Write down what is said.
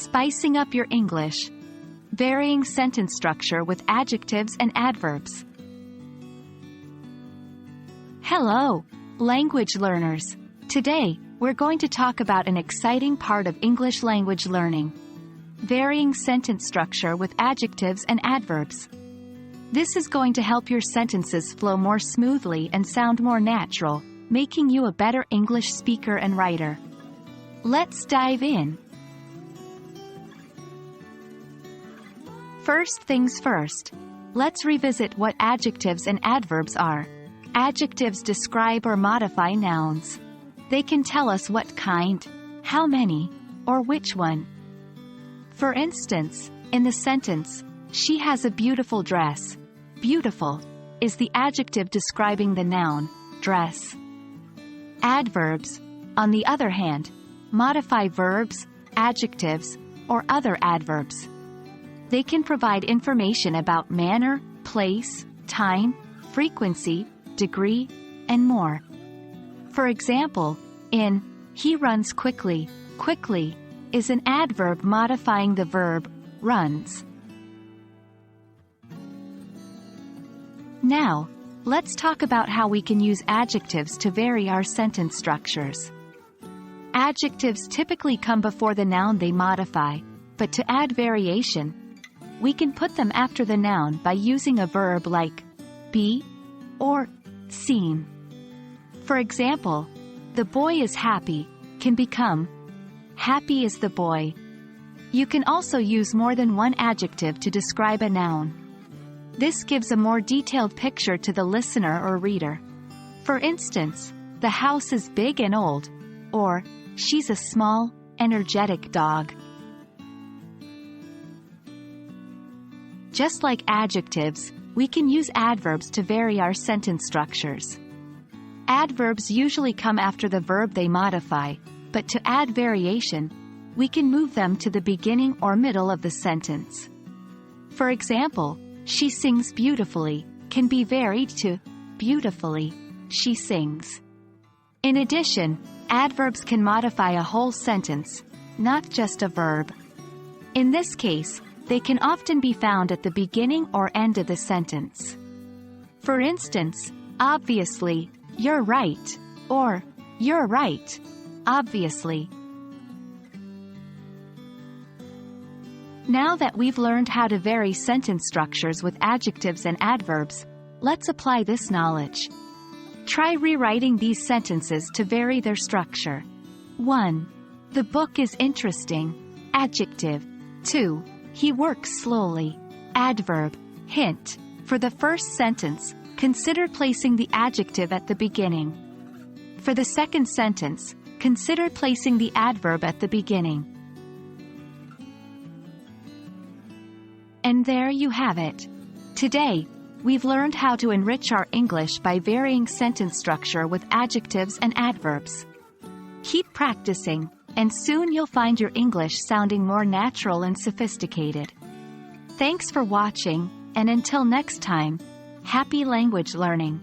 Spicing up your English. Varying sentence structure with adjectives and adverbs. Hello, language learners. Today, we're going to talk about an exciting part of English language learning. Varying sentence structure with adjectives and adverbs. This is going to help your sentences flow more smoothly and sound more natural, making you a better English speaker and writer. Let's dive in. First things first, let's revisit what adjectives and adverbs are. Adjectives describe or modify nouns. They can tell us what kind, how many, or which one. For instance, in the sentence, "She has a beautiful dress." Beautiful is the adjective describing the noun, dress. Adverbs, on the other hand, modify verbs, adjectives, or other adverbs. They can provide information about manner, place, time, frequency, degree, and more. For example, in "He runs quickly," quickly is an adverb modifying the verb runs. Now, let's talk about how we can use adjectives to vary our sentence structures. Adjectives typically come before the noun they modify, but to add variation, we can put them after the noun by using a verb like be or seen. For example, "The boy is happy" can become "happy is the boy." You can also use more than one adjective to describe a noun. This gives a more detailed picture to the listener or reader. For instance, "The house is big and old," or "She's a small, energetic dog." Just like adjectives, we can use adverbs to vary our sentence structures. Adverbs usually come after the verb they modify, but to add variation, we can move them to the beginning or middle of the sentence. For example, "She sings beautifully" can be varied to "beautifully, she sings." In addition, adverbs can modify a whole sentence, not just a verb. In this case, they can often be found at the beginning or end of the sentence. For instance, "Obviously, you're right," or "You're right, obviously." Now that we've learned how to vary sentence structures with adjectives and adverbs, let's apply this knowledge. Try rewriting these sentences to vary their structure. 1. The book is interesting. Adjective. 2. He works slowly. Adverb. Hint. For the first sentence, consider placing the adjective at the beginning. For the second sentence, consider placing the adverb at the beginning. And there you have it. Today, we've learned how to enrich our English by varying sentence structure with adjectives and adverbs. Keep practicing, and soon you'll find your English sounding more natural and sophisticated. Thanks for watching, and until next time, happy language learning.